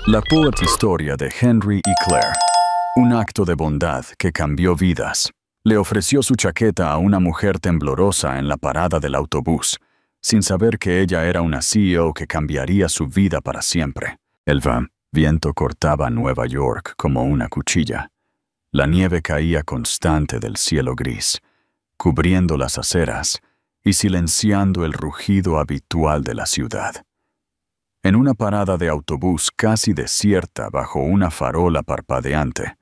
La poet historia de Henry y Claire. Un acto de bondad que cambió vidas. Le ofreció su chaqueta a una mujer temblorosa en la parada del autobús, sin saber que ella era una CEO que cambiaría su vida para siempre. El viento cortaba Nueva York como una cuchilla. La nieve caía constante del cielo gris, cubriendo las aceras y silenciando el rugido habitual de la ciudad. En una parada de autobús casi desierta bajo una farola parpadeante,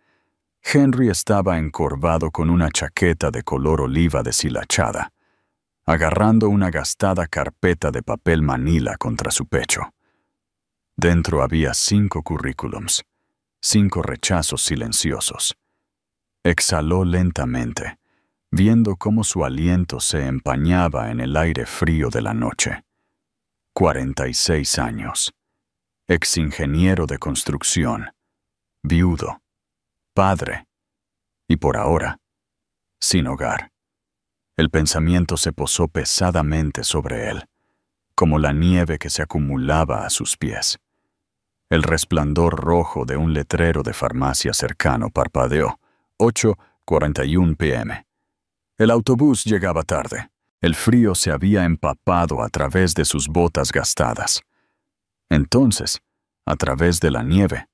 Henry estaba encorvado con una chaqueta de color oliva deshilachada, agarrando una gastada carpeta de papel manila contra su pecho. Dentro había 5 currículums, 5 rechazos silenciosos. Exhaló lentamente, viendo cómo su aliento se empañaba en el aire frío de la noche. 46 años. Exingeniero de construcción. Viudo. Padre. Y por ahora, sin hogar. El pensamiento se posó pesadamente sobre él, como la nieve que se acumulaba a sus pies. El resplandor rojo de un letrero de farmacia cercano parpadeó. 8:41 p.m. El autobús llegaba tarde. El frío se había empapado a través de sus botas gastadas. Entonces, a través de la nieve,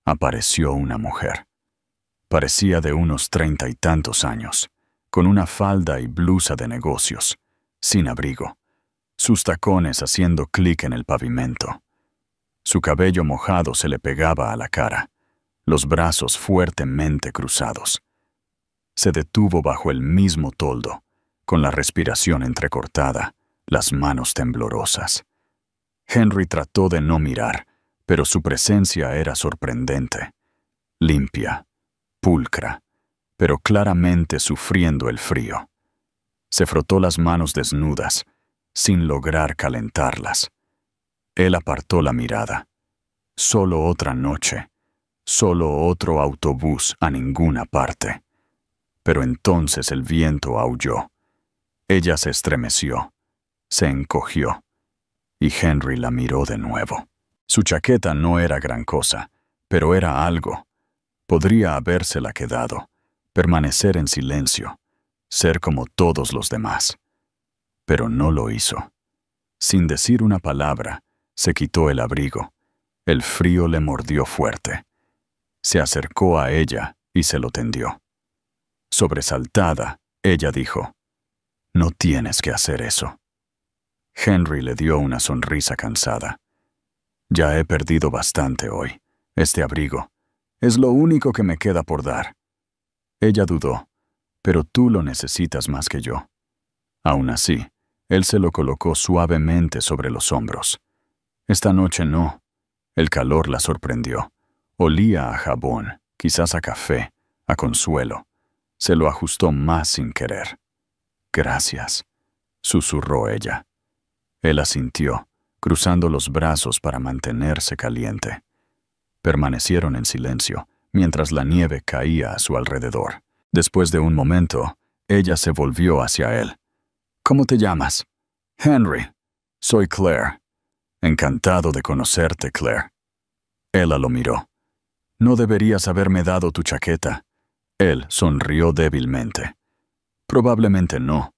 apareció una mujer. Parecía de unos 30 y tantos años, con una falda y blusa de negocios, sin abrigo, sus tacones haciendo clic en el pavimento. Su cabello mojado se le pegaba a la cara, los brazos fuertemente cruzados. Se detuvo bajo el mismo toldo, con la respiración entrecortada, las manos temblorosas. Henry trató de no mirar, pero su presencia era sorprendente. Limpia, pulcra, pero claramente sufriendo el frío. Se frotó las manos desnudas, sin lograr calentarlas. Él apartó la mirada. Solo otra noche, solo otro autobús a ninguna parte. Pero entonces el viento aulló. Ella se estremeció, se encogió, y Henry la miró de nuevo. Su chaqueta no era gran cosa, pero era algo. Podría habérsela quedado, permanecer en silencio, ser como todos los demás. Pero no lo hizo. Sin decir una palabra, se quitó el abrigo. El frío le mordió fuerte. Se acercó a ella y se lo tendió. Sobresaltada, ella dijo: «No tienes que hacer eso». Henry le dio una sonrisa cansada. «Ya he perdido bastante hoy. Este abrigo es lo único que me queda por dar». Ella dudó, «Pero tú lo necesitas más que yo». Aún así, él se lo colocó suavemente sobre los hombros. Esta noche no. El calor la sorprendió. Olía a jabón, quizás a café, a consuelo. Se lo ajustó más sin querer. «Gracias», susurró ella. Él asintió, cruzando los brazos para mantenerse caliente. Permanecieron en silencio, mientras la nieve caía a su alrededor. Después de un momento, ella se volvió hacia él. «¿Cómo te llamas?» «Henry. Soy Claire». «Encantado de conocerte, Claire». Ella lo miró. «No deberías haberme dado tu chaqueta». Él sonrió débilmente. «Probablemente no,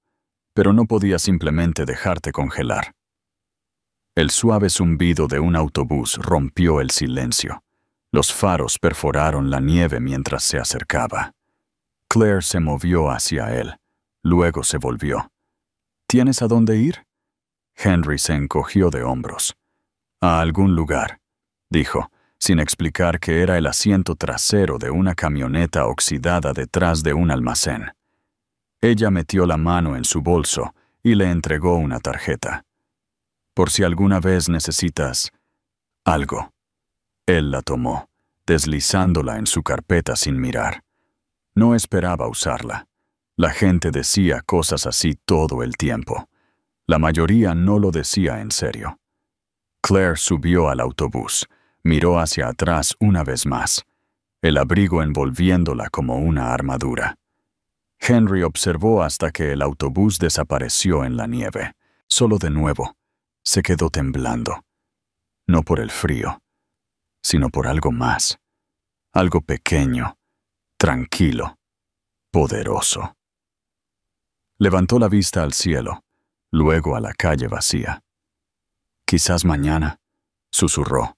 pero no podía simplemente dejarte congelar». El suave zumbido de un autobús rompió el silencio. Los faros perforaron la nieve mientras se acercaba. Claire se movió hacia él. Luego se volvió. «¿Tienes a dónde ir?» Henry se encogió de hombros. «A algún lugar», dijo, sin explicar que era el asiento trasero de una camioneta oxidada detrás de un almacén. Ella metió la mano en su bolso y le entregó una tarjeta. «Por si alguna vez necesitas algo». Él la tomó, deslizándola en su carpeta sin mirar. No esperaba usarla. La gente decía cosas así todo el tiempo. La mayoría no lo decía en serio. Claire subió al autobús, miró hacia atrás una vez más, el abrigo envolviéndola como una armadura. Henry observó hasta que el autobús desapareció en la nieve. Solo de nuevo, se quedó temblando. No por el frío, sino por algo más, algo pequeño, tranquilo, poderoso. Levantó la vista al cielo, luego a la calle vacía. «Quizás mañana», susurró.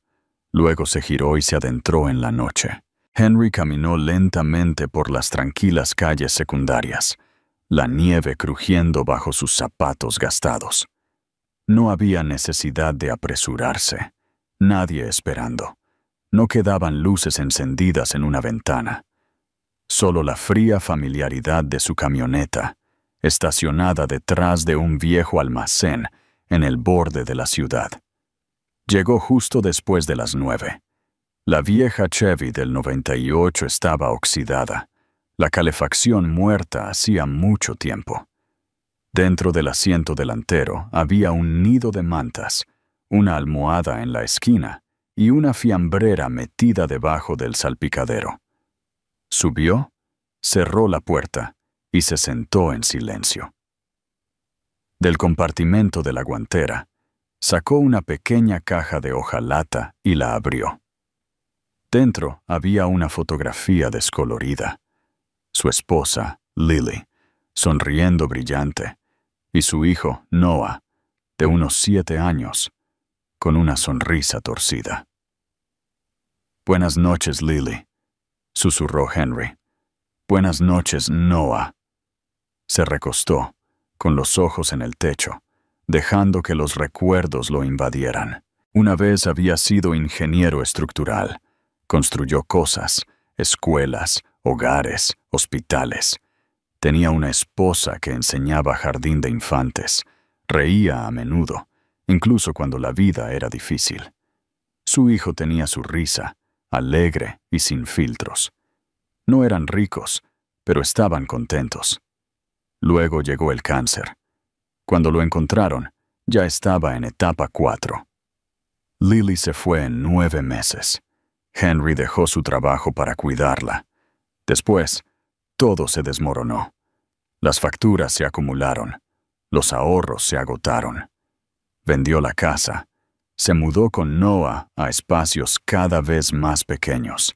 Luego se giró y se adentró en la noche. Henry caminó lentamente por las tranquilas calles secundarias, la nieve crujiendo bajo sus zapatos gastados. No había necesidad de apresurarse, nadie esperando. No quedaban luces encendidas en una ventana. Solo la fría familiaridad de su camioneta, estacionada detrás de un viejo almacén en el borde de la ciudad. Llegó justo después de las 9. La vieja Chevy del 98 estaba oxidada, la calefacción muerta hacía mucho tiempo. Dentro del asiento delantero había un nido de mantas, una almohada en la esquina y una fiambrera metida debajo del salpicadero. Subió, cerró la puerta y se sentó en silencio. Del compartimento de la guantera, sacó una pequeña caja de hojalata y la abrió. Dentro había una fotografía descolorida. Su esposa, Lily, sonriendo brillante, y su hijo, Noah, de unos 7 años, con una sonrisa torcida. «Buenas noches, Lily», susurró Henry. «Buenas noches, Noah». Se recostó, con los ojos en el techo, dejando que los recuerdos lo invadieran. Una vez había sido ingeniero estructural. Construyó cosas, escuelas, hogares, hospitales. Tenía una esposa que enseñaba jardín de infantes. Reía a menudo, incluso cuando la vida era difícil. Su hijo tenía su risa, alegre y sin filtros. No eran ricos, pero estaban contentos. Luego llegó el cáncer. Cuando lo encontraron, ya estaba en etapa 4. Lily se fue en 9 meses. Henry dejó su trabajo para cuidarla. Después, todo se desmoronó. Las facturas se acumularon. Los ahorros se agotaron. Vendió la casa. Se mudó con Noah a espacios cada vez más pequeños,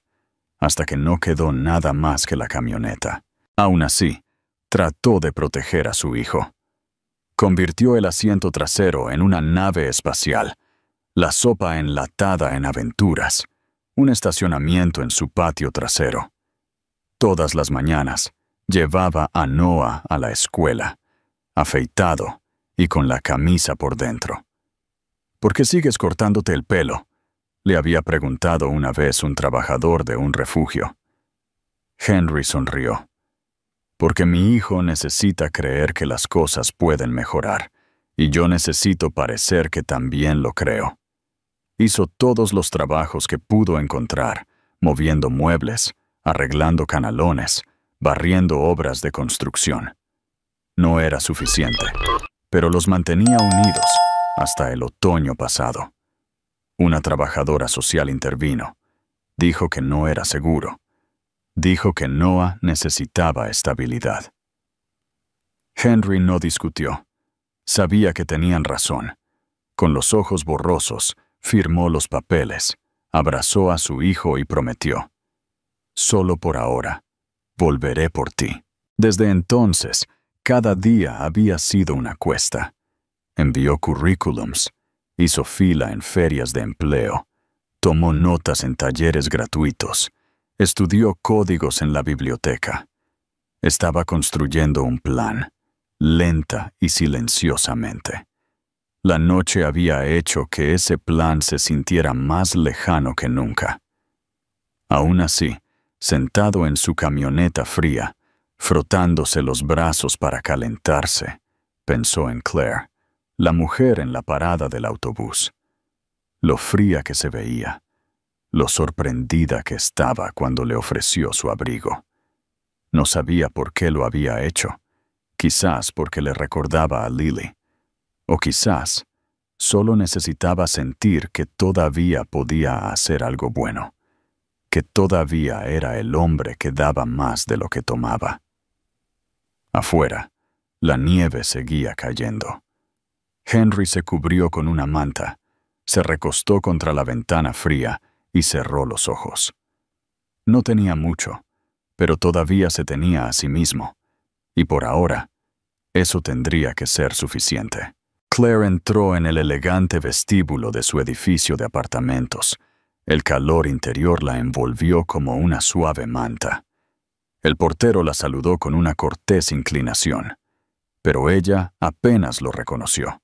hasta que no quedó nada más que la camioneta. Aún así, trató de proteger a su hijo. Convirtió el asiento trasero en una nave espacial, la sopa enlatada en aventuras, un estacionamiento en su patio trasero. Todas las mañanas llevaba a Noah a la escuela, afeitado y con la camisa por dentro. «¿Por qué sigues cortándote el pelo?», le había preguntado una vez un trabajador de un refugio. Henry sonrió. «Porque mi hijo necesita creer que las cosas pueden mejorar, y yo necesito parecer que también lo creo». Hizo todos los trabajos que pudo encontrar, moviendo muebles, arreglando canalones, barriendo obras de construcción. No era suficiente, pero los mantenía unidos hasta el otoño pasado. Una trabajadora social intervino. Dijo que no era seguro. Dijo que Noah necesitaba estabilidad. Henry no discutió. Sabía que tenían razón. Con los ojos borrosos, firmó los papeles, abrazó a su hijo y prometió: «Solo por ahora, volveré por ti». Desde entonces, cada día había sido una cuesta. Envió currículums, hizo fila en ferias de empleo, tomó notas en talleres gratuitos, estudió códigos en la biblioteca. Estaba construyendo un plan, lenta y silenciosamente. La noche había hecho que ese plan se sintiera más lejano que nunca. Aún así, sentado en su camioneta fría, frotándose los brazos para calentarse, pensó en Claire, la mujer en la parada del autobús. Lo fría que se veía, lo sorprendida que estaba cuando le ofreció su abrigo. No sabía por qué lo había hecho, quizás porque le recordaba a Lily. O quizás solo necesitaba sentir que todavía podía hacer algo bueno, que todavía era el hombre que daba más de lo que tomaba. Afuera, la nieve seguía cayendo. Henry se cubrió con una manta, se recostó contra la ventana fría y cerró los ojos. No tenía mucho, pero todavía se tenía a sí mismo, y por ahora, eso tendría que ser suficiente. Claire entró en el elegante vestíbulo de su edificio de apartamentos. El calor interior la envolvió como una suave manta. El portero la saludó con una cortés inclinación, pero ella apenas lo reconoció.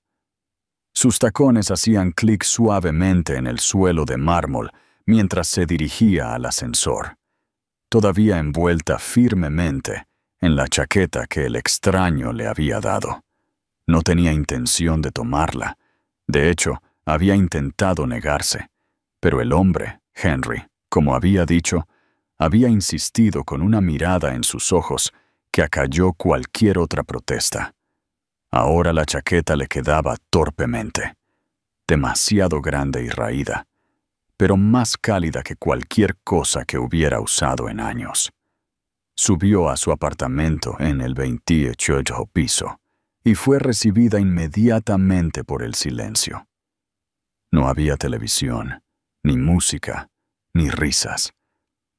Sus tacones hacían clic suavemente en el suelo de mármol mientras se dirigía al ascensor, todavía envuelta firmemente en la chaqueta que el extraño le había dado. No tenía intención de tomarla. De hecho, había intentado negarse, pero el hombre, Henry, como había dicho, había insistido con una mirada en sus ojos que acalló cualquier otra protesta. Ahora la chaqueta le quedaba torpemente, demasiado grande y raída, pero más cálida que cualquier cosa que hubiera usado en años. Subió a su apartamento en el 28º piso y fue recibida inmediatamente por el silencio. No había televisión, ni música, ni risas.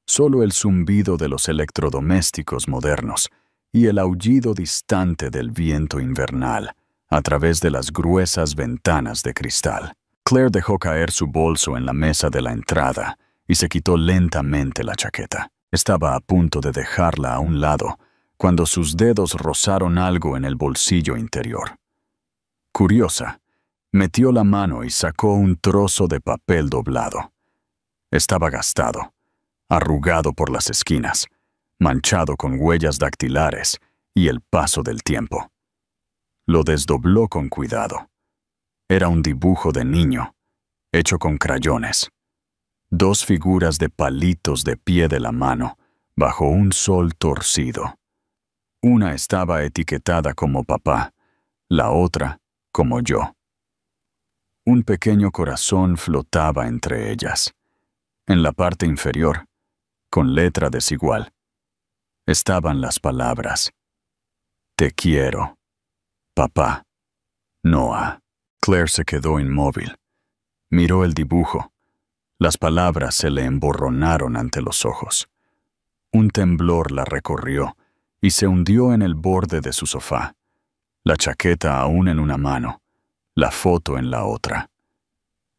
Solo el zumbido de los electrodomésticos modernos y el aullido distante del viento invernal a través de las gruesas ventanas de cristal. Claire dejó caer su bolso en la mesa de la entrada y se quitó lentamente la chaqueta. Estaba a punto de dejarla a un lado cuando sus dedos rozaron algo en el bolsillo interior. Curiosa, metió la mano y sacó un trozo de papel doblado. Estaba gastado, arrugado por las esquinas, manchado con huellas dactilares y el paso del tiempo. Lo desdobló con cuidado. Era un dibujo de niño, hecho con crayones. 2 figuras de palitos de pie de la mano, bajo un sol torcido. Una estaba etiquetada como papá, la otra como yo. Un pequeño corazón flotaba entre ellas. En la parte inferior, con letra desigual, estaban las palabras: Te quiero, papá, Noah. Claire se quedó inmóvil. Miró el dibujo. Las palabras se le emborronaron ante los ojos. Un temblor la recorrió y se hundió en el borde de su sofá, la chaqueta aún en una mano, la foto en la otra.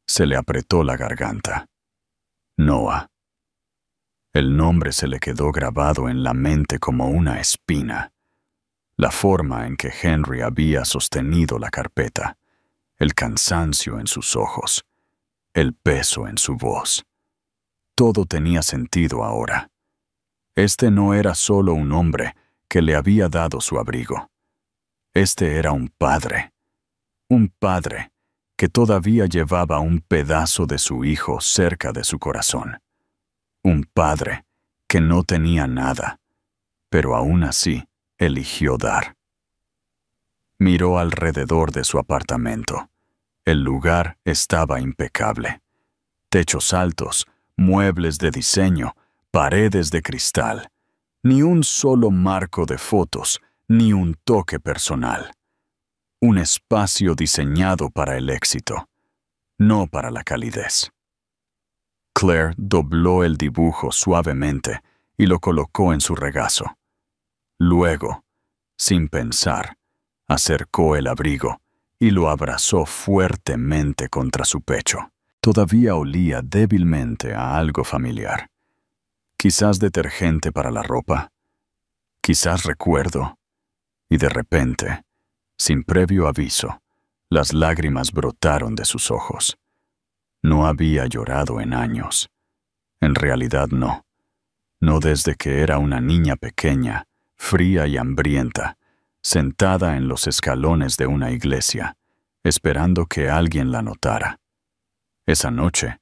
Se le apretó la garganta. Noah. El nombre se le quedó grabado en la mente como una espina. La forma en que Henry había sostenido la carpeta, el cansancio en sus ojos, el peso en su voz. Todo tenía sentido ahora. Este no era solo un hombre que le había dado su abrigo. Este era un padre que todavía llevaba un pedazo de su hijo cerca de su corazón. Un padre que no tenía nada, pero aún así eligió dar. Miró alrededor de su apartamento. El lugar estaba impecable. Techos altos, muebles de diseño, paredes de cristal. Ni un solo marco de fotos, ni un toque personal. Un espacio diseñado para el éxito, no para la calidez. Claire dobló el dibujo suavemente y lo colocó en su regazo. Luego, sin pensar, acercó el abrigo y lo abrazó fuertemente contra su pecho. Todavía olía débilmente a algo familiar. Quizás detergente para la ropa, quizás recuerdo, y de repente, sin previo aviso, las lágrimas brotaron de sus ojos. No había llorado en años. En realidad no. No desde que era una niña pequeña, fría y hambrienta, sentada en los escalones de una iglesia, esperando que alguien la notara. Esa noche,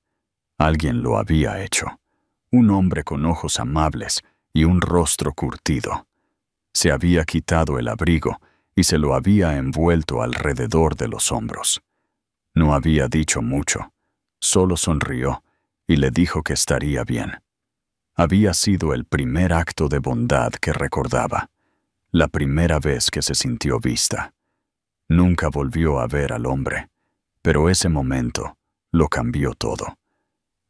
alguien lo había hecho. Un hombre con ojos amables y un rostro curtido. Se había quitado el abrigo y se lo había envuelto alrededor de los hombros. No había dicho mucho, solo sonrió y le dijo que estaría bien. Había sido el primer acto de bondad que recordaba, la primera vez que se sintió vista. Nunca volvió a ver al hombre, pero ese momento lo cambió todo.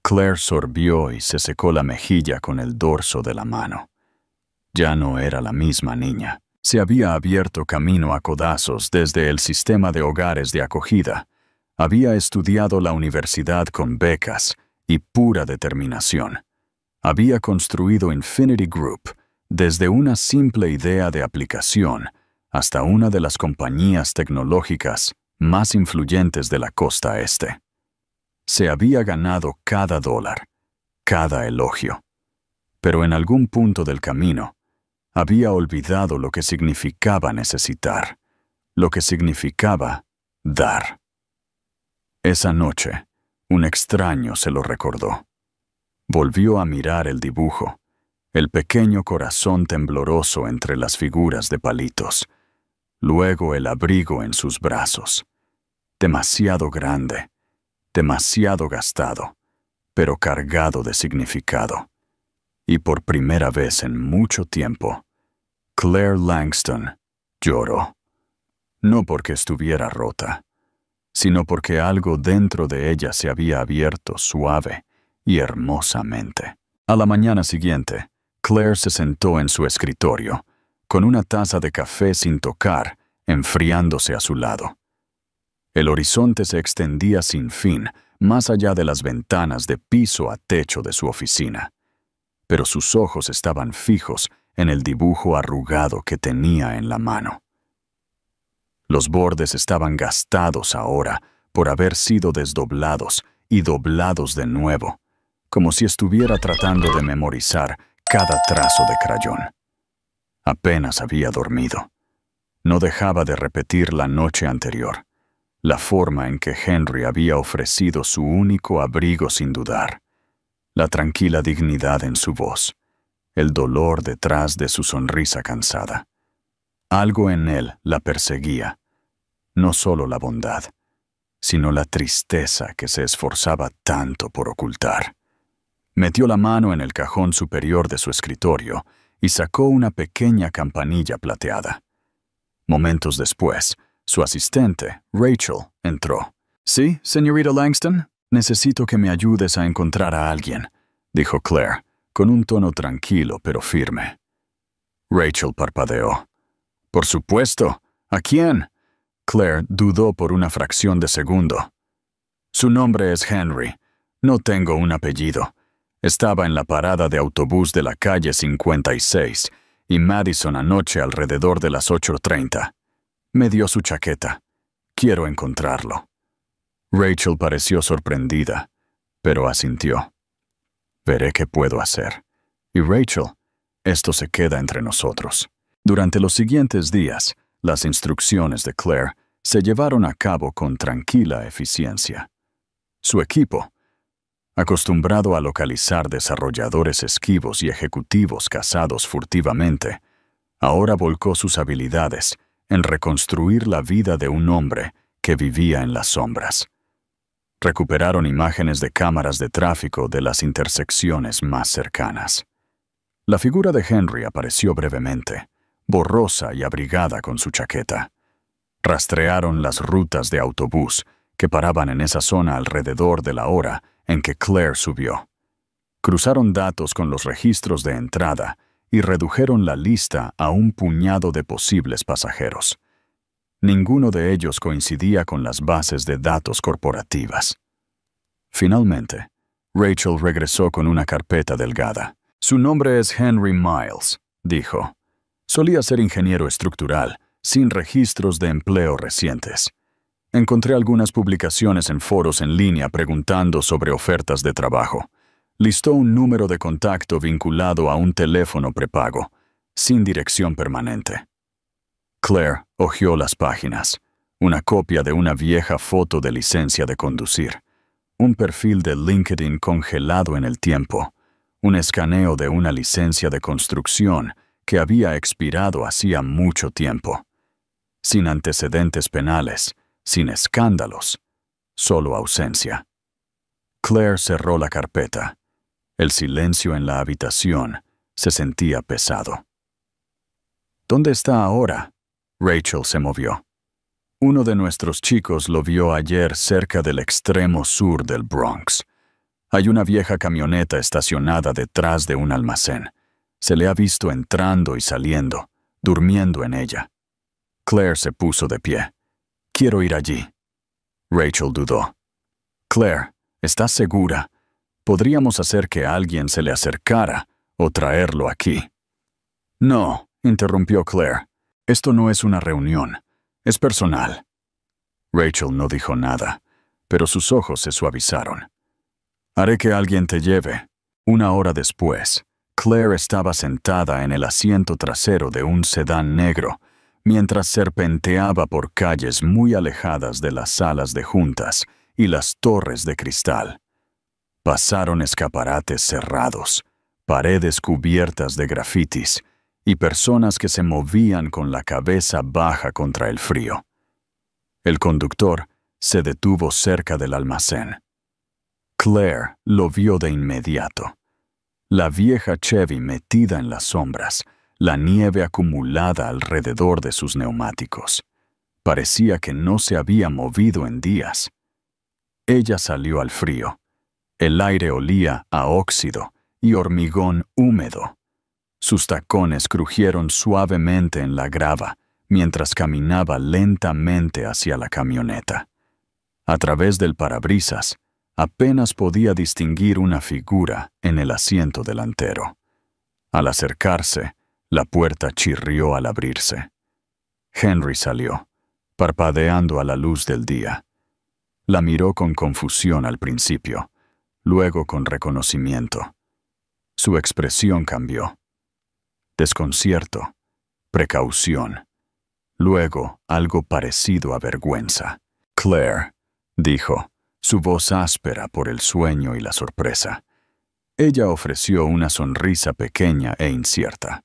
Claire sorbió y se secó la mejilla con el dorso de la mano. Ya no era la misma niña. Se había abierto camino a codazos desde el sistema de hogares de acogida. Había estudiado la universidad con becas y pura determinación. Había construido Infinity Group desde una simple idea de aplicación hasta una de las compañías tecnológicas más influyentes de la costa este. Se había ganado cada dólar, cada elogio. Pero en algún punto del camino, había olvidado lo que significaba necesitar, lo que significaba dar. Esa noche, un extraño se lo recordó. Volvió a mirar el dibujo, el pequeño corazón tembloroso entre las figuras de palitos, luego el abrigo en sus brazos. Demasiado grande, demasiado gastado, pero cargado de significado. Y por primera vez en mucho tiempo, Claire Langston lloró. No porque estuviera rota, sino porque algo dentro de ella se había abierto suave y hermosamente. A la mañana siguiente, Claire se sentó en su escritorio, con una taza de café sin tocar, enfriándose a su lado. El horizonte se extendía sin fin, más allá de las ventanas de piso a techo de su oficina. Pero sus ojos estaban fijos en el dibujo arrugado que tenía en la mano. Los bordes estaban gastados ahora por haber sido desdoblados y doblados de nuevo, como si estuviera tratando de memorizar cada trazo de crayón. Apenas había dormido. No dejaba de repetir la noche anterior, la forma en que Henry había ofrecido su único abrigo sin dudar, la tranquila dignidad en su voz, el dolor detrás de su sonrisa cansada. Algo en él la perseguía, no solo la bondad, sino la tristeza que se esforzaba tanto por ocultar. Metió la mano en el cajón superior de su escritorio y sacó una pequeña campanilla plateada. Momentos después, su asistente, Rachel, entró. «Sí, señorita Langston, necesito que me ayudes a encontrar a alguien», dijo Claire, con un tono tranquilo pero firme. Rachel parpadeó. «Por supuesto. ¿A quién?» Claire dudó por una fracción de segundo. «Su nombre es Henry. No tengo un apellido. Estaba en la parada de autobús de la calle 56 y Madison anoche alrededor de las 8:30. Me dio su chaqueta. Quiero encontrarlo». Rachel pareció sorprendida, pero asintió. «Veré qué puedo hacer. Y Rachel, esto se queda entre nosotros». Durante los siguientes días, las instrucciones de Claire se llevaron a cabo con tranquila eficiencia. Su equipo, acostumbrado a localizar desarrolladores esquivos y ejecutivos cazados furtivamente, ahora volcó sus habilidades en reconstruir la vida de un hombre que vivía en las sombras. Recuperaron imágenes de cámaras de tráfico de las intersecciones más cercanas. La figura de Henry apareció brevemente, borrosa y abrigada con su chaqueta. Rastrearon las rutas de autobús que paraban en esa zona alrededor de la hora en que Claire subió. Cruzaron datos con los registros de entrada y redujeron la lista a un puñado de posibles pasajeros. Ninguno de ellos coincidía con las bases de datos corporativas. Finalmente, Rachel regresó con una carpeta delgada. «Su nombre es Henry Miles», dijo. «Solía ser ingeniero estructural, sin registros de empleo recientes. Encontré algunas publicaciones en foros en línea preguntando sobre ofertas de trabajo. Listó un número de contacto vinculado a un teléfono prepago, sin dirección permanente». Claire hojeó las páginas, una copia de una vieja foto de licencia de conducir, un perfil de LinkedIn congelado en el tiempo, un escaneo de una licencia de construcción que había expirado hacía mucho tiempo. Sin antecedentes penales, sin escándalos, solo ausencia. Claire cerró la carpeta. El silencio en la habitación se sentía pesado. «¿Dónde está ahora?» Rachel se movió. «Uno de nuestros chicos lo vio ayer cerca del extremo sur del Bronx. Hay una vieja camioneta estacionada detrás de un almacén. Se le ha visto entrando y saliendo, durmiendo en ella. Claire se puso de pie. Quiero ir allí. Rachel dudó. Claire, ¿estás segura? Podríamos hacer que alguien se le acercara o traerlo aquí. No, interrumpió Claire. Esto no es una reunión. Es personal. Rachel no dijo nada, pero sus ojos se suavizaron. Haré que alguien te lleve. 1 hora después, Claire estaba sentada en el asiento trasero de un sedán negro, mientras serpenteaba por calles muy alejadas de las salas de juntas y las torres de cristal. Pasaron escaparates cerrados, paredes cubiertas de grafitis y personas que se movían con la cabeza baja contra el frío. El conductor se detuvo cerca del almacén. Claire lo vio de inmediato. La vieja Chevy metida en las sombras, la nieve acumulada alrededor de sus neumáticos. Parecía que no se había movido en días. Ella salió al frío. El aire olía a óxido y hormigón húmedo. Sus tacones crujieron suavemente en la grava mientras caminaba lentamente hacia la camioneta. A través del parabrisas, apenas podía distinguir una figura en el asiento delantero. Al acercarse, la puerta chirrió al abrirse. Henry salió, parpadeando a la luz del día. La miró con confusión al principio, luego con reconocimiento. Su expresión cambió. Desconcierto, precaución, luego algo parecido a vergüenza. Claire, dijo, su voz áspera por el sueño y la sorpresa. Ella ofreció una sonrisa pequeña e incierta.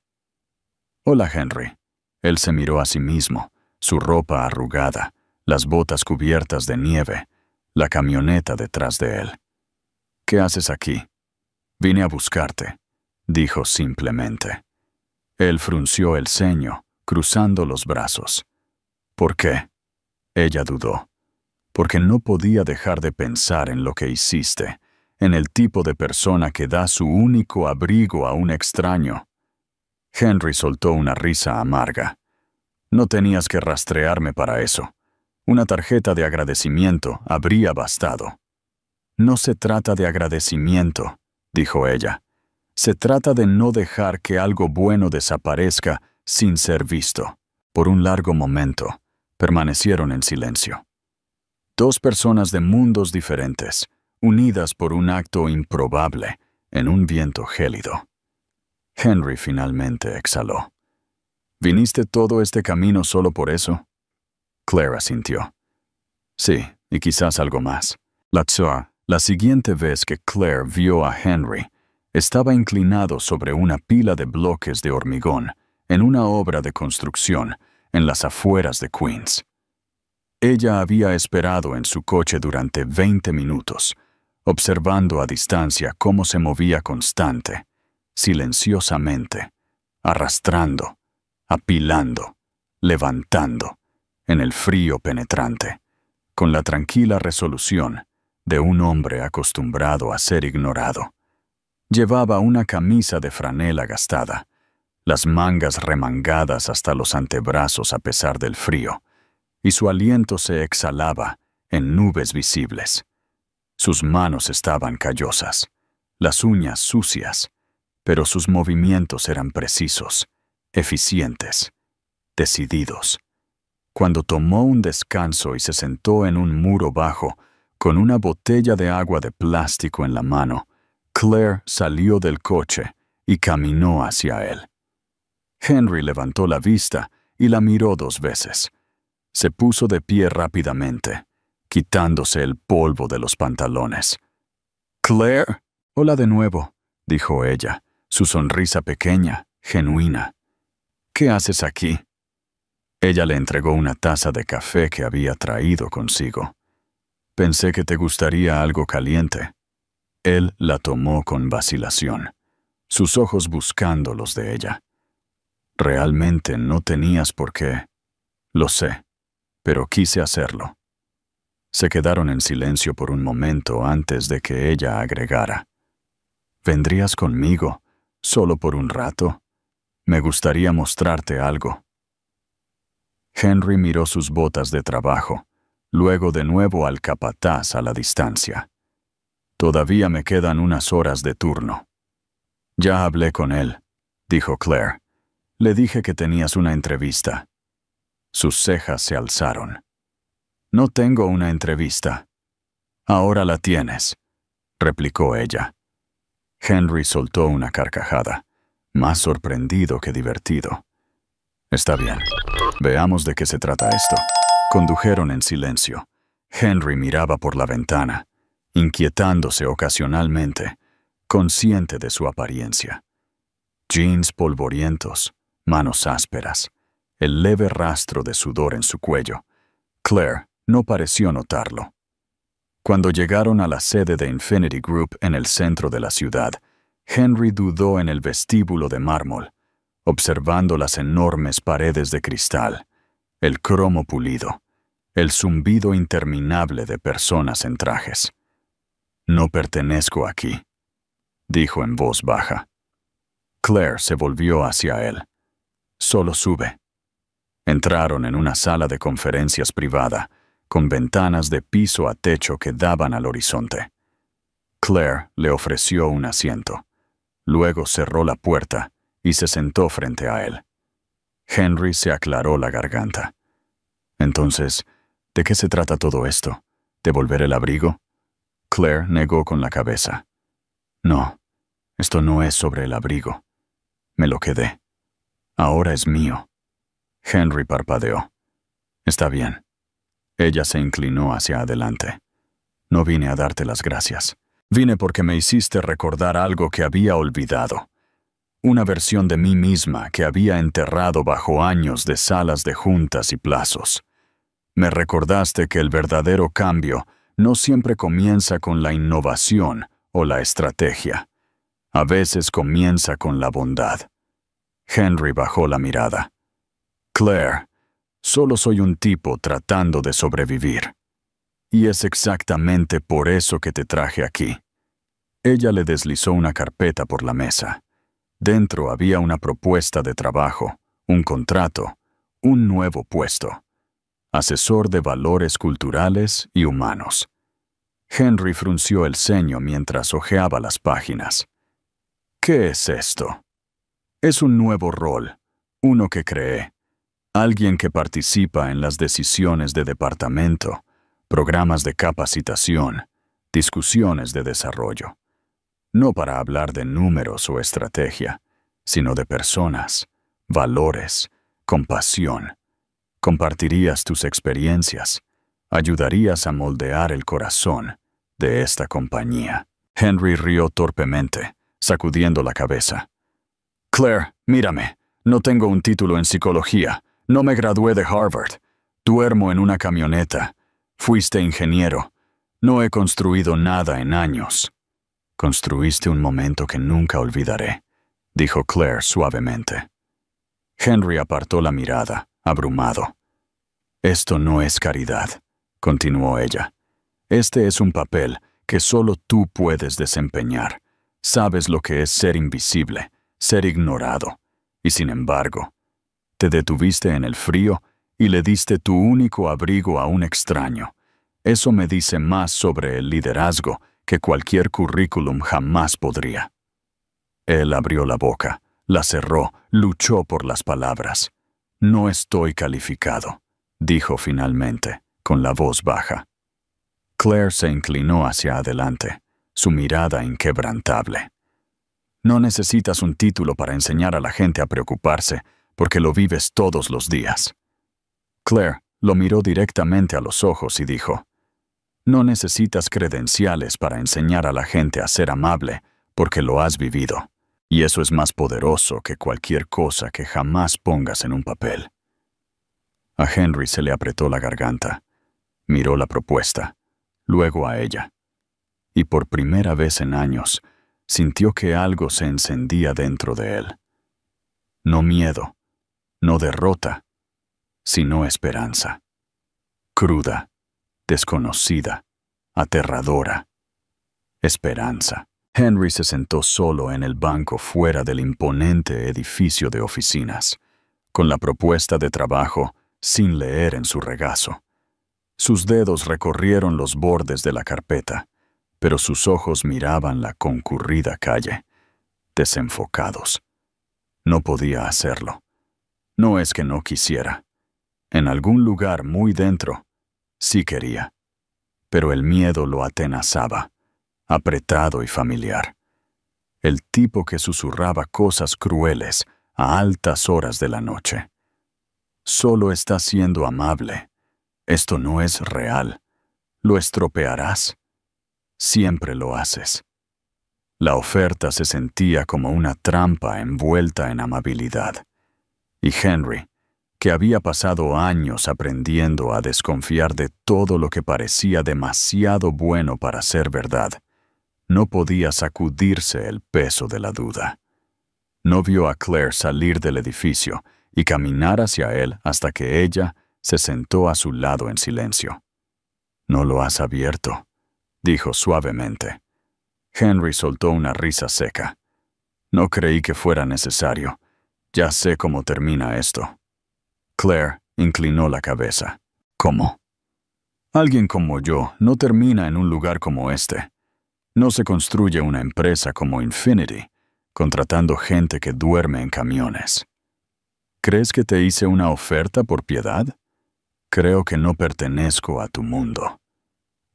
Hola, Henry. Él se miró a sí mismo, su ropa arrugada, las botas cubiertas de nieve, la camioneta detrás de él. ¿Qué haces aquí? Vine a buscarte, dijo simplemente. Él frunció el ceño, cruzando los brazos. ¿Por qué? Ella dudó. Porque no podía dejar de pensar en lo que hiciste, en el tipo de persona que da su único abrigo a un extraño. Henry soltó una risa amarga. No tenías que rastrearme para eso. Una tarjeta de agradecimiento habría bastado. No se trata de agradecimiento, dijo ella. Se trata de no dejar que algo bueno desaparezca sin ser visto. Por un largo momento, permanecieron en silencio. Dos personas de mundos diferentes, unidas por un acto improbable, en un viento gélido. Henry finalmente exhaló. ¿Viniste todo este camino solo por eso? Claire asintió. Sí, y quizás algo más. La siguiente vez que Claire vio a Henry, estaba inclinado sobre una pila de bloques de hormigón, en una obra de construcción, en las afueras de Queens. Ella había esperado en su coche durante 20 minutos, observando a distancia cómo se movía constante, silenciosamente, arrastrando, apilando, levantando, en el frío penetrante, con la tranquila resolución de un hombre acostumbrado a ser ignorado. Llevaba una camisa de franela gastada, las mangas remangadas hasta los antebrazos a pesar del frío, y su aliento se exhalaba en nubes visibles. Sus manos estaban callosas, las uñas sucias, pero sus movimientos eran precisos, eficientes, decididos. Cuando tomó un descanso y se sentó en un muro bajo, con una botella de agua de plástico en la mano, Claire salió del coche y caminó hacia él. Henry levantó la vista y la miró 2 veces. Se puso de pie rápidamente, quitándose el polvo de los pantalones. «Claire». «Hola de nuevo», dijo ella, su sonrisa pequeña, genuina. «¿Qué haces aquí?» Ella le entregó una taza de café que había traído consigo. «Pensé que te gustaría algo caliente». Él la tomó con vacilación, sus ojos buscando los de ella. «Realmente no tenías por qué». «Lo sé, pero quise hacerlo». Se quedaron en silencio por un momento antes de que ella agregara: ¿Vendrías conmigo, solo por un rato? Me gustaría mostrarte algo. Henry miró sus botas de trabajo, luego de nuevo al capataz a la distancia. Todavía me quedan unas horas de turno. Ya hablé con él, dijo Claire. Le dije que tenías una entrevista. Sus cejas se alzaron. No tengo una entrevista. Ahora la tienes, replicó ella. Henry soltó una carcajada, más sorprendido que divertido. Está bien. Veamos de qué se trata esto. Condujeron en silencio. Henry miraba por la ventana, inquietándose ocasionalmente, consciente de su apariencia. Jeans polvorientos, manos ásperas, el leve rastro de sudor en su cuello. Claire no pareció notarlo. Cuando llegaron a la sede de Infinity Group en el centro de la ciudad, Henry dudó en el vestíbulo de mármol, observando las enormes paredes de cristal, el cromo pulido, el zumbido interminable de personas en trajes. No pertenezco aquí, dijo en voz baja. Claire se volvió hacia él. Solo sube. Entraron en una sala de conferencias privada, con ventanas de piso a techo que daban al horizonte. Claire le ofreció un asiento. Luego cerró la puerta y se sentó frente a él. Henry se aclaró la garganta. Entonces, ¿de qué se trata todo esto? ¿Devolver el abrigo? Claire negó con la cabeza. No, esto no es sobre el abrigo. Me lo quedé. Ahora es mío. Henry parpadeó. Está bien. Ella se inclinó hacia adelante. No vine a darte las gracias. Vine porque me hiciste recordar algo que había olvidado. Una versión de mí misma que había enterrado bajo años de salas de juntas y plazos. Me recordaste que el verdadero cambio no siempre comienza con la innovación o la estrategia. A veces comienza con la bondad. Henry bajó la mirada. Claire, solo soy un tipo tratando de sobrevivir. Y es exactamente por eso que te traje aquí. Ella le deslizó una carpeta por la mesa. Dentro había una propuesta de trabajo, un contrato, un nuevo puesto. Asesor de valores culturales y humanos. Henry frunció el ceño mientras hojeaba las páginas. ¿Qué es esto? Es un nuevo rol, uno que creé. Alguien que participa en las decisiones de departamento, programas de capacitación, discusiones de desarrollo. No para hablar de números o estrategia, sino de personas, valores, compasión. Compartirías tus experiencias, ayudarías a moldear el corazón de esta compañía. Henry rió torpemente, sacudiendo la cabeza. Claire, mírame, no tengo un título en psicología. No me gradué de Harvard. Duermo en una camioneta. Fuiste ingeniero. No he construido nada en años. Construiste un momento que nunca olvidaré, dijo Claire suavemente. Henry apartó la mirada, abrumado. Esto no es caridad, continuó ella. Este es un papel que solo tú puedes desempeñar. Sabes lo que es ser invisible, ser ignorado. Y sin embargo, te detuviste en el frío y le diste tu único abrigo a un extraño. Eso me dice más sobre el liderazgo que cualquier currículum jamás podría. Él abrió la boca, la cerró, luchó por las palabras. No estoy calificado, dijo finalmente, con la voz baja. Claire se inclinó hacia adelante, su mirada inquebrantable. No necesitas un título para enseñar a la gente a preocuparse, porque lo vives todos los días. Claire lo miró directamente a los ojos y dijo, no necesitas credenciales para enseñar a la gente a ser amable, porque lo has vivido, y eso es más poderoso que cualquier cosa que jamás pongas en un papel. A Henry se le apretó la garganta. Miró la propuesta, luego a ella, y por primera vez en años, sintió que algo se encendía dentro de él. No miedo, no derrota, sino esperanza. Cruda, desconocida, aterradora. Esperanza. Henry se sentó solo en el banco fuera del imponente edificio de oficinas, con la propuesta de trabajo sin leer en su regazo. Sus dedos recorrieron los bordes de la carpeta, pero sus ojos miraban la concurrida calle, desenfocados. No podía hacerlo. No es que no quisiera. En algún lugar muy dentro, sí quería. Pero el miedo lo atenazaba, apretado y familiar. El tipo que susurraba cosas crueles a altas horas de la noche. Solo está siendo amable. Esto no es real. Lo estropearás. Siempre lo haces. La oferta se sentía como una trampa envuelta en amabilidad. Y Henry, que había pasado años aprendiendo a desconfiar de todo lo que parecía demasiado bueno para ser verdad, no podía sacudirse el peso de la duda. No vio a Claire salir del edificio y caminar hacia él hasta que ella se sentó a su lado en silencio. «¿No lo has abierto?», dijo suavemente. Henry soltó una risa seca. «No creí que fuera necesario. Ya sé cómo termina esto». Claire inclinó la cabeza. «¿Cómo?». «Alguien como yo no termina en un lugar como este. No se construye una empresa como Infinity, contratando gente que duerme en camiones. ¿Crees que te hice una oferta por piedad? Creo que no pertenezco a tu mundo».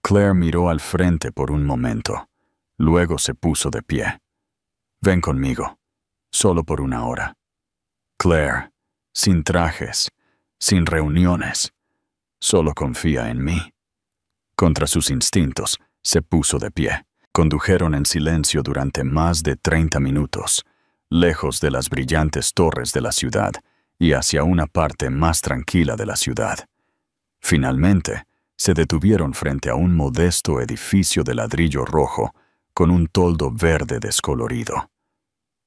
Claire miró al frente por un momento. Luego se puso de pie. «Ven conmigo, solo por una hora». «Claire, sin trajes, sin reuniones, solo confía en mí». Contra sus instintos, se puso de pie. Condujeron en silencio durante más de 30 minutos, lejos de las brillantes torres de la ciudad y hacia una parte más tranquila de la ciudad. Finalmente, se detuvieron frente a un modesto edificio de ladrillo rojo con un toldo verde descolorido.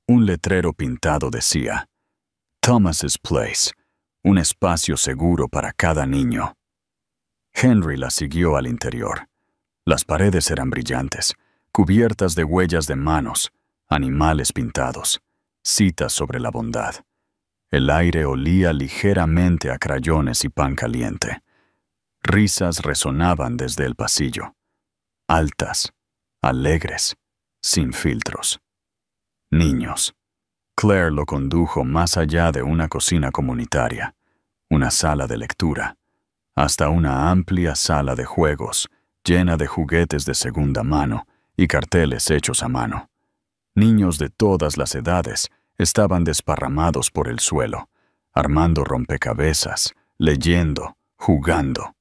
Un letrero pintado decía: «Thomas's Place, un espacio seguro para cada niño». Henry la siguió al interior. Las paredes eran brillantes, cubiertas de huellas de manos, animales pintados, citas sobre la bondad. El aire olía ligeramente a crayones y pan caliente. Risas resonaban desde el pasillo, altas, alegres, sin filtros. Niños. Claire lo condujo más allá de una cocina comunitaria, una sala de lectura, hasta una amplia sala de juegos llena de juguetes de segunda mano y carteles hechos a mano. Niños de todas las edades estaban desparramados por el suelo, armando rompecabezas, leyendo, jugando.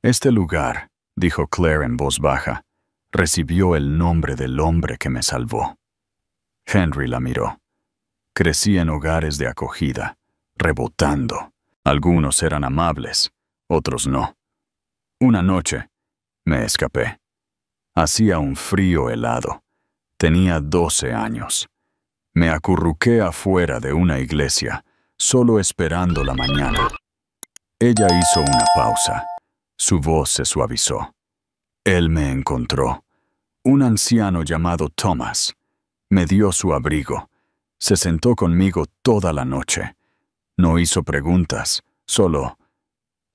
«Este lugar», dijo Claire en voz baja, «recibió el nombre del hombre que me salvó». Henry la miró. Crecí en hogares de acogida, rebotando. Algunos eran amables, otros no. Una noche, me escapé. Hacía un frío helado. Tenía 12 años. Me acurruqué afuera de una iglesia, solo esperando la mañana. Ella hizo una pausa. Su voz se suavizó. Él me encontró. Un anciano llamado Thomas. Me dio su abrigo. Se sentó conmigo toda la noche. No hizo preguntas, solo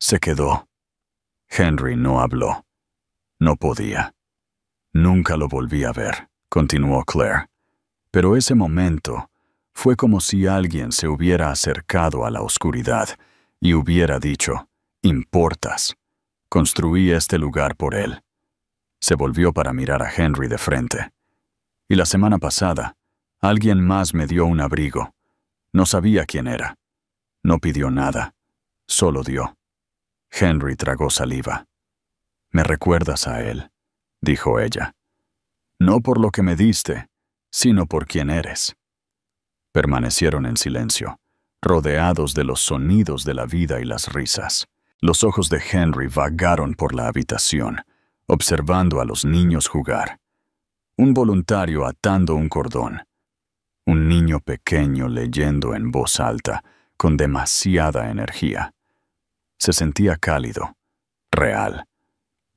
se quedó. Henry no habló. No podía. Nunca lo volví a ver, continuó Claire. Pero ese momento fue como si alguien se hubiera acercado a la oscuridad y hubiera dicho: «Importas. Construí este lugar por él». Se volvió para mirar a Henry de frente. «Y la semana pasada, alguien más me dio un abrigo. No sabía quién era. No pidió nada. Solo dio». Henry tragó saliva. «Me recuerdas a él», dijo ella. «No por lo que me diste, sino por quién eres». Permanecieron en silencio, rodeados de los sonidos de la vida y las risas. Los ojos de Henry vagaron por la habitación, observando a los niños jugar. Un voluntario atando un cordón. Un niño pequeño leyendo en voz alta, con demasiada energía. Se sentía cálido, real.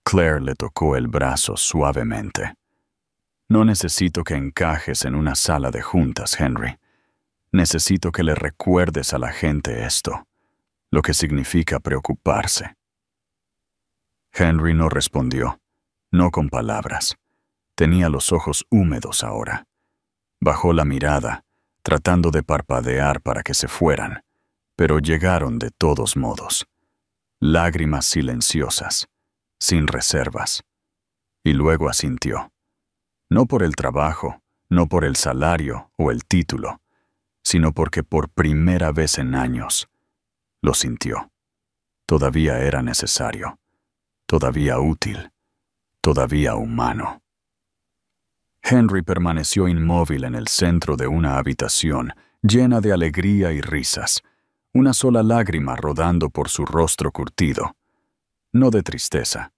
Claire le tocó el brazo suavemente. No necesito que encajes en una sala de juntas, Henry. Necesito que le recuerdes a la gente esto, lo que significa preocuparse. Henry no respondió, no con palabras. Tenía los ojos húmedos ahora. Bajó la mirada, tratando de parpadear para que se fueran, pero llegaron de todos modos. Lágrimas silenciosas, sin reservas. Y luego asintió. No por el trabajo, no por el salario o el título, sino porque por primera vez en años lo sintió. Todavía era necesario, todavía útil, todavía humano. Henry permaneció inmóvil en el centro de una habitación llena de alegría y risas, una sola lágrima rodando por su rostro curtido, no de tristeza,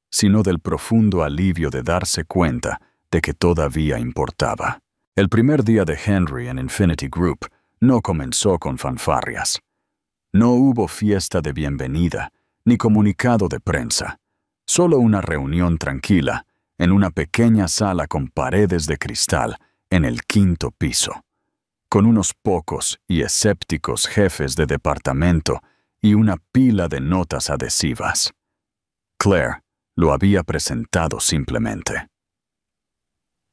sino del profundo alivio de darse cuenta de que todavía importaba. El primer día de Henry en Infinity Group no comenzó con fanfarrias. No hubo fiesta de bienvenida, ni comunicado de prensa, solo una reunión tranquila en una pequeña sala con paredes de cristal en el 5º piso, con unos pocos y escépticos jefes de departamento y una pila de notas adhesivas. Claire lo había presentado simplemente.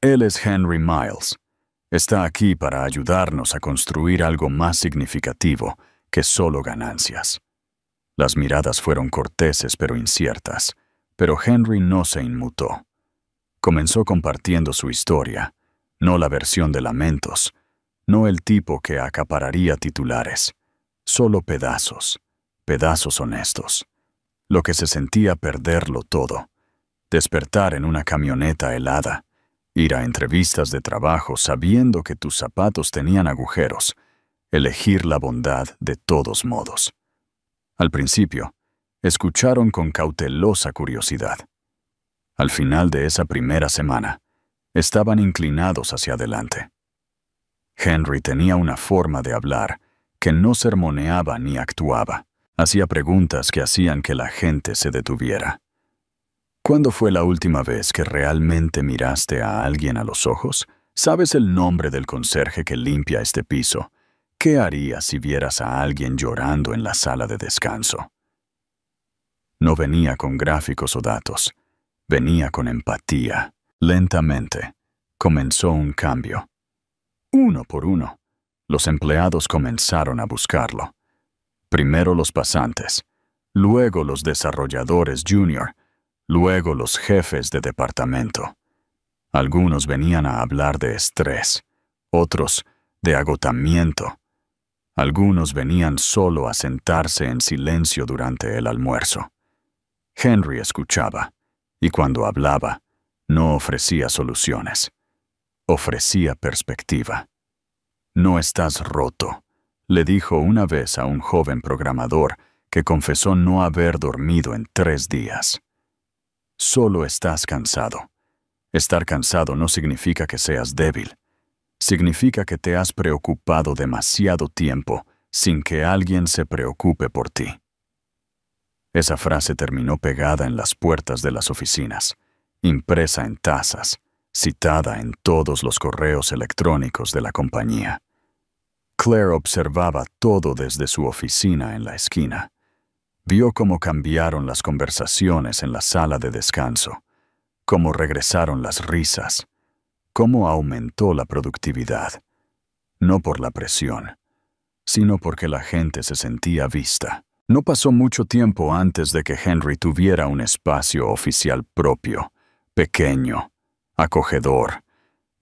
Él es Henry Miles. Está aquí para ayudarnos a construir algo más significativo que solo ganancias. Las miradas fueron corteses pero inciertas, pero Henry no se inmutó. Comenzó compartiendo su historia, no la versión de lamentos, no el tipo que acapararía titulares, solo pedazos, pedazos honestos. Lo que se sentía perderlo todo, despertar en una camioneta helada, ir a entrevistas de trabajo sabiendo que tus zapatos tenían agujeros, elegir la bondad de todos modos. Al principio, escucharon con cautelosa curiosidad. Al final de esa primera semana, estaban inclinados hacia adelante. Henry tenía una forma de hablar que no sermoneaba ni actuaba. Hacía preguntas que hacían que la gente se detuviera. ¿Cuándo fue la última vez que realmente miraste a alguien a los ojos? ¿Sabes el nombre del conserje que limpia este piso? ¿Qué harías si vieras a alguien llorando en la sala de descanso? No venía con gráficos o datos. Venía con empatía. Lentamente, comenzó un cambio. Uno por uno, los empleados comenzaron a buscarlo. Primero los pasantes, luego los desarrolladores junior, luego los jefes de departamento. Algunos venían a hablar de estrés, otros de agotamiento. Algunos venían solo a sentarse en silencio durante el almuerzo. Henry escuchaba, y cuando hablaba, no ofrecía soluciones. Ofrecía perspectiva. «No estás roto», le dijo una vez a un joven programador que confesó no haber dormido en 3 días. «Solo estás cansado. Estar cansado no significa que seas débil. Significa que te has preocupado demasiado tiempo sin que alguien se preocupe por ti». Esa frase terminó pegada en las puertas de las oficinas, impresa en tazas, citada en todos los correos electrónicos de la compañía. Claire observaba todo desde su oficina en la esquina. Vio cómo cambiaron las conversaciones en la sala de descanso, cómo regresaron las risas, cómo aumentó la productividad. No por la presión, sino porque la gente se sentía vista. No pasó mucho tiempo antes de que Henry tuviera un espacio oficial propio, pequeño, acogedor,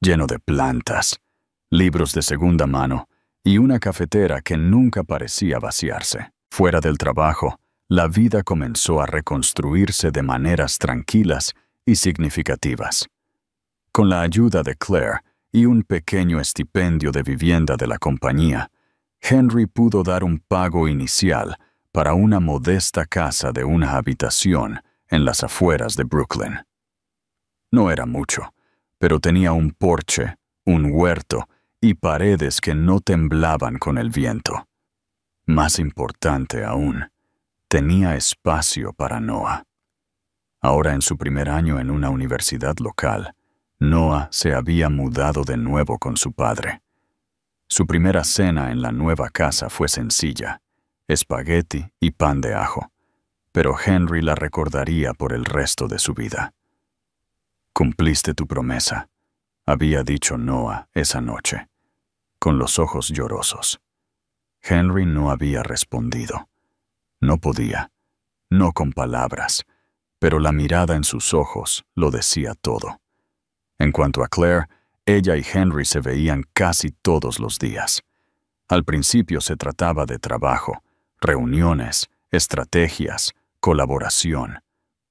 lleno de plantas, libros de segunda mano y una cafetera que nunca parecía vaciarse. Fuera del trabajo, la vida comenzó a reconstruirse de maneras tranquilas y significativas. Con la ayuda de Claire y un pequeño estipendio de vivienda de la compañía, Henry pudo dar un pago inicial para una modesta casa de una habitación en las afueras de Brooklyn. No era mucho, pero tenía un porche, un huerto y paredes que no temblaban con el viento. Más importante aún, tenía espacio para Noah. Ahora en su primer año en una universidad local, Noah se había mudado de nuevo con su padre. Su primera cena en la nueva casa fue sencilla, espagueti y pan de ajo, pero Henry la recordaría por el resto de su vida. «Cumpliste tu promesa», había dicho Noah esa noche, con los ojos llorosos. Henry no había respondido. No podía, no con palabras, pero la mirada en sus ojos lo decía todo. En cuanto a Claire, ella y Henry se veían casi todos los días. Al principio se trataba de trabajo, reuniones, estrategias, colaboración.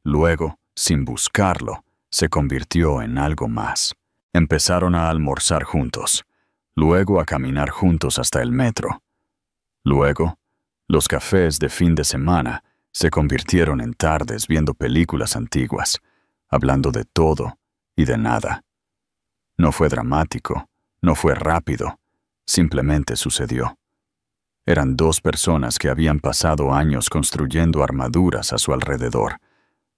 Luego, sin buscarlo, se convirtió en algo más. Empezaron a almorzar juntos, luego a caminar juntos hasta el metro. Luego, los cafés de fin de semana se convirtieron en tardes viendo películas antiguas, hablando de todo y de nada. No fue dramático, no fue rápido, simplemente sucedió. Eran dos personas que habían pasado años construyendo armaduras a su alrededor,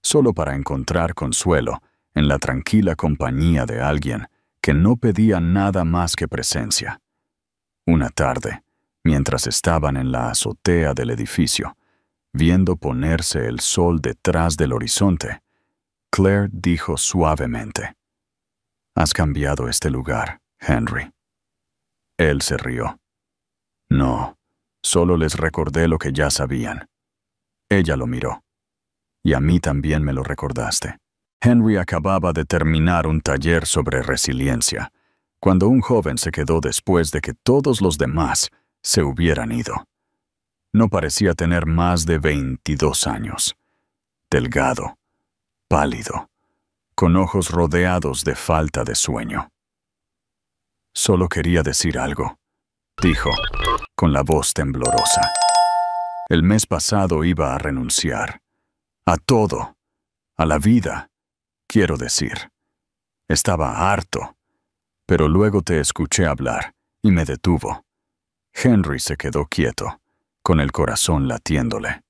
solo para encontrar consuelo en la tranquila compañía de alguien que no pedía nada más que presencia. Una tarde, mientras estaban en la azotea del edificio, viendo ponerse el sol detrás del horizonte, Claire dijo suavemente: «Has cambiado este lugar, Henry». Él se rió. «No, solo les recordé lo que ya sabían». Ella lo miró. «Y a mí también me lo recordaste». Henry acababa de terminar un taller sobre resiliencia, cuando un joven se quedó después de que todos los demás se hubieran ido. No parecía tener más de 22 años. Delgado, pálido, con ojos rodeados de falta de sueño. «Solo quería decir algo», dijo, con la voz temblorosa. «El mes pasado iba a renunciar. A todo. A la vida, quiero decir. Estaba harto. Pero luego te escuché hablar y me detuvo». Henry se quedó quieto, con el corazón latiéndole.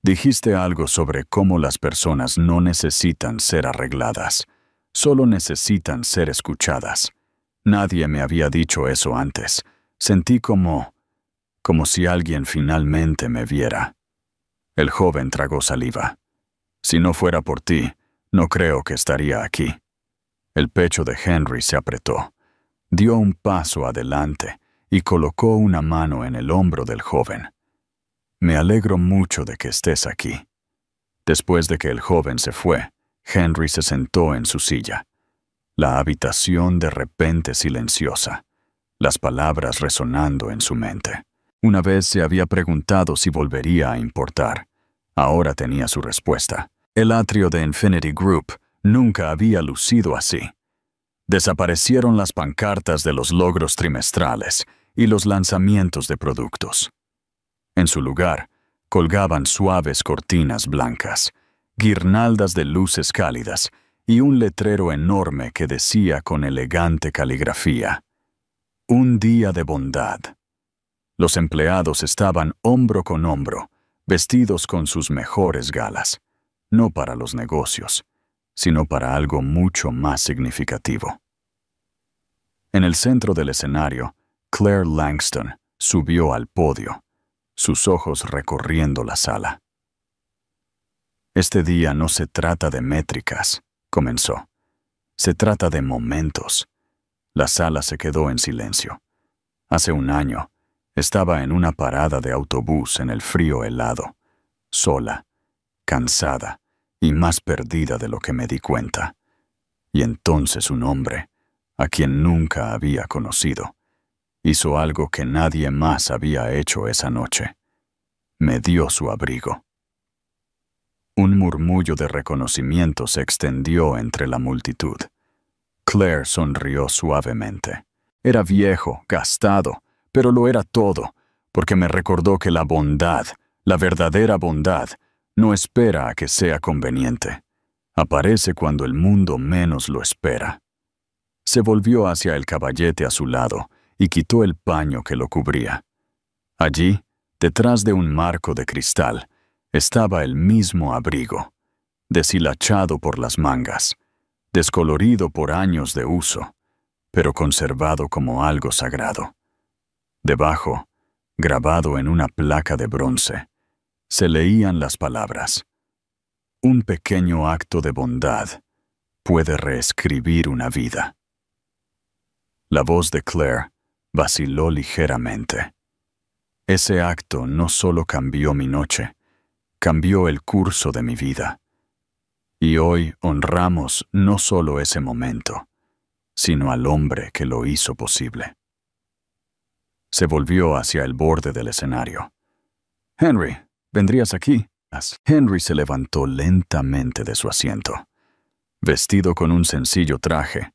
«Dijiste algo sobre cómo las personas no necesitan ser arregladas, solo necesitan ser escuchadas. Nadie me había dicho eso antes. Sentí como si alguien finalmente me viera». El joven tragó saliva. «Si no fuera por ti, no creo que estaría aquí». El pecho de Henry se apretó. Dio un paso adelante y colocó una mano en el hombro del joven. «Me alegro mucho de que estés aquí». Después de que el joven se fue, Henry se sentó en su silla. La habitación de repente silenciosa, las palabras resonando en su mente. Una vez se había preguntado si volvería a importar. Ahora tenía su respuesta. El atrio de Infinity Group nunca había lucido así. Desaparecieron las pancartas de los logros trimestrales y los lanzamientos de productos. En su lugar, colgaban suaves cortinas blancas, guirnaldas de luces cálidas y un letrero enorme que decía con elegante caligrafía: «Un día de bondad». Los empleados estaban hombro con hombro, vestidos con sus mejores galas, no para los negocios, sino para algo mucho más significativo. En el centro del escenario, Claire Langston subió al podio, sus ojos recorriendo la sala. «Este día no se trata de métricas», comenzó. «Se trata de momentos». La sala se quedó en silencio. Hace un año, estaba en una parada de autobús en el frío helado, sola, cansada y más perdida de lo que me di cuenta. Y entonces un hombre, a quien nunca había conocido, hizo algo que nadie más había hecho esa noche. Me dio su abrigo. Un murmullo de reconocimiento se extendió entre la multitud. Claire sonrió suavemente. Era viejo, gastado, pero lo era todo, porque me recordó que la bondad, la verdadera bondad, no espera a que sea conveniente. Aparece cuando el mundo menos lo espera. Se volvió hacia el caballete a su lado y quitó el paño que lo cubría. Allí, detrás de un marco de cristal, estaba el mismo abrigo, deshilachado por las mangas, descolorido por años de uso, pero conservado como algo sagrado. Debajo, grabado en una placa de bronce, se leían las palabras: un pequeño acto de bondad puede reescribir una vida. La voz de Claire vaciló ligeramente. Ese acto no solo cambió mi noche, cambió el curso de mi vida. Y hoy honramos no solo ese momento, sino al hombre que lo hizo posible. Se volvió hacia el borde del escenario. «Henry, ¿vendrías aquí?» Henry se levantó lentamente de su asiento. Vestido con un sencillo traje,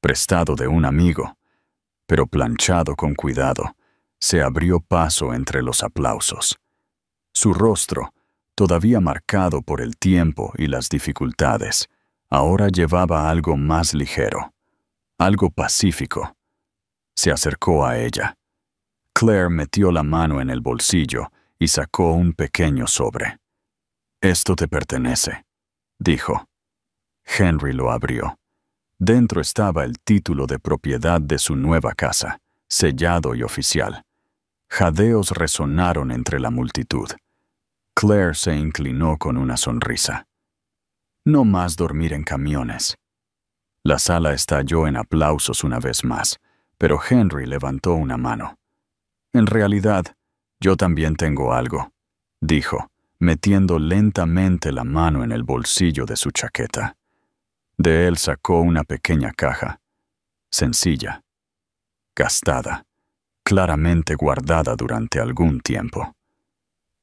prestado de un amigo, pero planchado con cuidado, se abrió paso entre los aplausos. Su rostro, todavía marcado por el tiempo y las dificultades, ahora llevaba algo más ligero, algo pacífico. Se acercó a ella. Claire metió la mano en el bolsillo y sacó un pequeño sobre. «Esto te pertenece», dijo. Henry lo abrió. Dentro estaba el título de propiedad de su nueva casa, sellado y oficial. Jadeos resonaron entre la multitud. Claire se inclinó con una sonrisa. «No más dormir en camiones». La sala estalló en aplausos una vez más, pero Henry levantó una mano. «En realidad, yo también tengo algo», dijo, metiendo lentamente la mano en el bolsillo de su chaqueta. De él sacó una pequeña caja, sencilla, gastada, claramente guardada durante algún tiempo.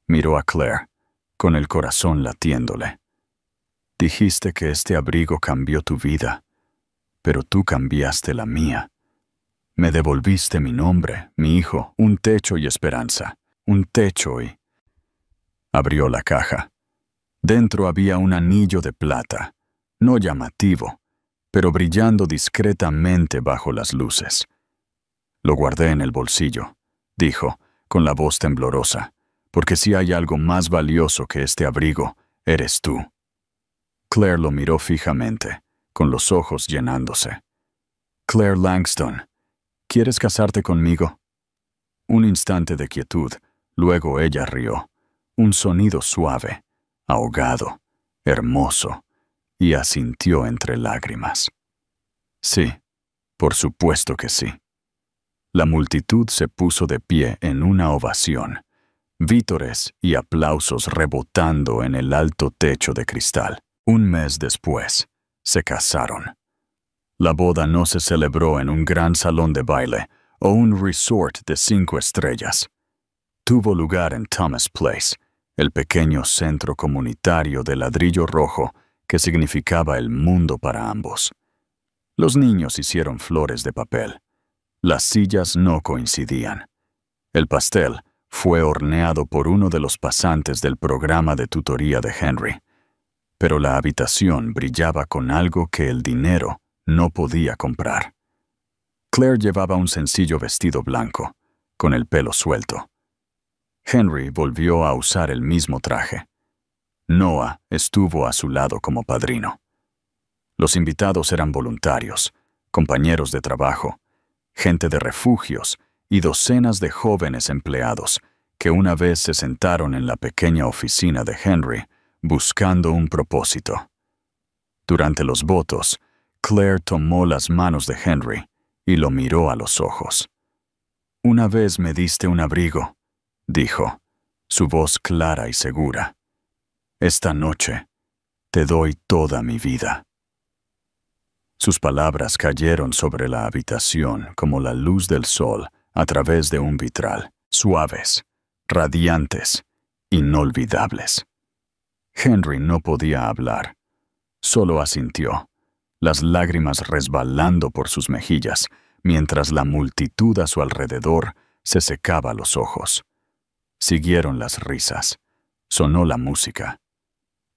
Miró a Claire, con el corazón latiéndole. «Dijiste que este abrigo cambió tu vida, pero tú cambiaste la mía. Me devolviste mi nombre, mi hijo, un techo y esperanza, un techo y...» Abrió la caja. Dentro había un anillo de plata, no llamativo, pero brillando discretamente bajo las luces. «Lo guardé en el bolsillo», dijo, con la voz temblorosa, «porque si hay algo más valioso que este abrigo, eres tú». Claire lo miró fijamente, con los ojos llenándose. «Claire Langston, ¿quieres casarte conmigo?» Un instante de quietud, luego ella rió. Un sonido suave, ahogado, hermoso, y asintió entre lágrimas. «Sí, por supuesto que sí». La multitud se puso de pie en una ovación, vítores y aplausos rebotando en el alto techo de cristal. Un mes después, se casaron. La boda no se celebró en un gran salón de baile o un resort de 5 estrellas. Tuvo lugar en Thomas Place, el pequeño centro comunitario de ladrillo rojo que significaba el mundo para ambos. Los niños hicieron flores de papel. Las sillas no coincidían. El pastel fue horneado por uno de los pasantes del programa de tutoría de Henry, pero la habitación brillaba con algo que el dinero no podía comprar. Claire llevaba un sencillo vestido blanco, con el pelo suelto. Henry volvió a usar el mismo traje. Noah estuvo a su lado como padrino. Los invitados eran voluntarios, compañeros de trabajo, gente de refugios y docenas de jóvenes empleados que una vez se sentaron en la pequeña oficina de Henry buscando un propósito. Durante los votos, Claire tomó las manos de Henry y lo miró a los ojos. «Una vez me diste un abrigo», dijo, su voz clara y segura. «Esta noche te doy toda mi vida». Sus palabras cayeron sobre la habitación como la luz del sol a través de un vitral, suaves, radiantes, inolvidables. Henry no podía hablar, solo asintió, las lágrimas resbalando por sus mejillas, mientras la multitud a su alrededor se secaba los ojos. Siguieron las risas, sonó la música.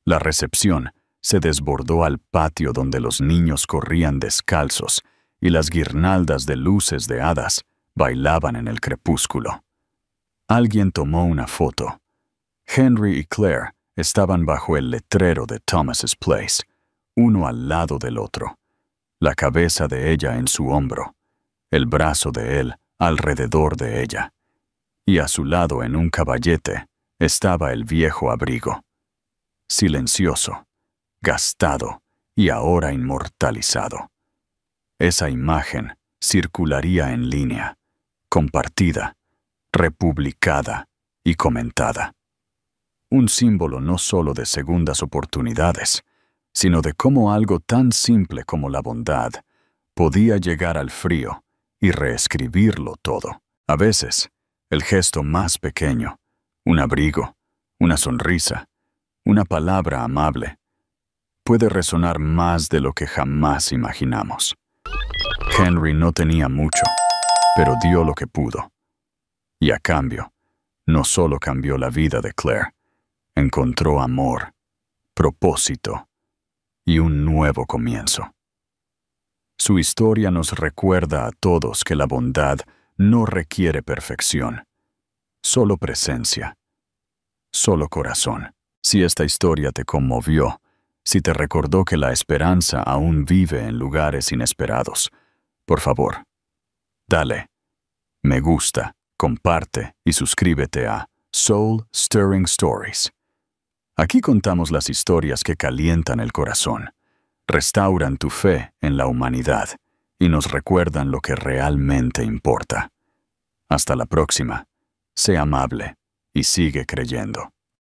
La recepción se desbordó al patio donde los niños corrían descalzos y las guirnaldas de luces de hadas bailaban en el crepúsculo. Alguien tomó una foto. Henry y Claire estaban bajo el letrero de Thomas's Place, uno al lado del otro, la cabeza de ella en su hombro, el brazo de él alrededor de ella, y a su lado en un caballete estaba el viejo abrigo, silencioso, gastado y ahora inmortalizado. Esa imagen circularía en línea, compartida, republicada y comentada. Un símbolo no solo de segundas oportunidades, sino de cómo algo tan simple como la bondad podía llegar al frío y reescribirlo todo. A veces, el gesto más pequeño, un abrigo, una sonrisa, una palabra amable, puede resonar más de lo que jamás imaginamos. Henry no tenía mucho, pero dio lo que pudo. Y a cambio, no solo cambió la vida de Claire, encontró amor, propósito y un nuevo comienzo. Su historia nos recuerda a todos que la bondad no requiere perfección, solo presencia, solo corazón. Si esta historia te conmovió, si te recordó que la esperanza aún vive en lugares inesperados, por favor, dale me gusta, comparte y suscríbete a Soul Stirring Stories. Aquí contamos las historias que calientan el corazón, restauran tu fe en la humanidad y nos recuerdan lo que realmente importa. Hasta la próxima. Sé amable y sigue creyendo.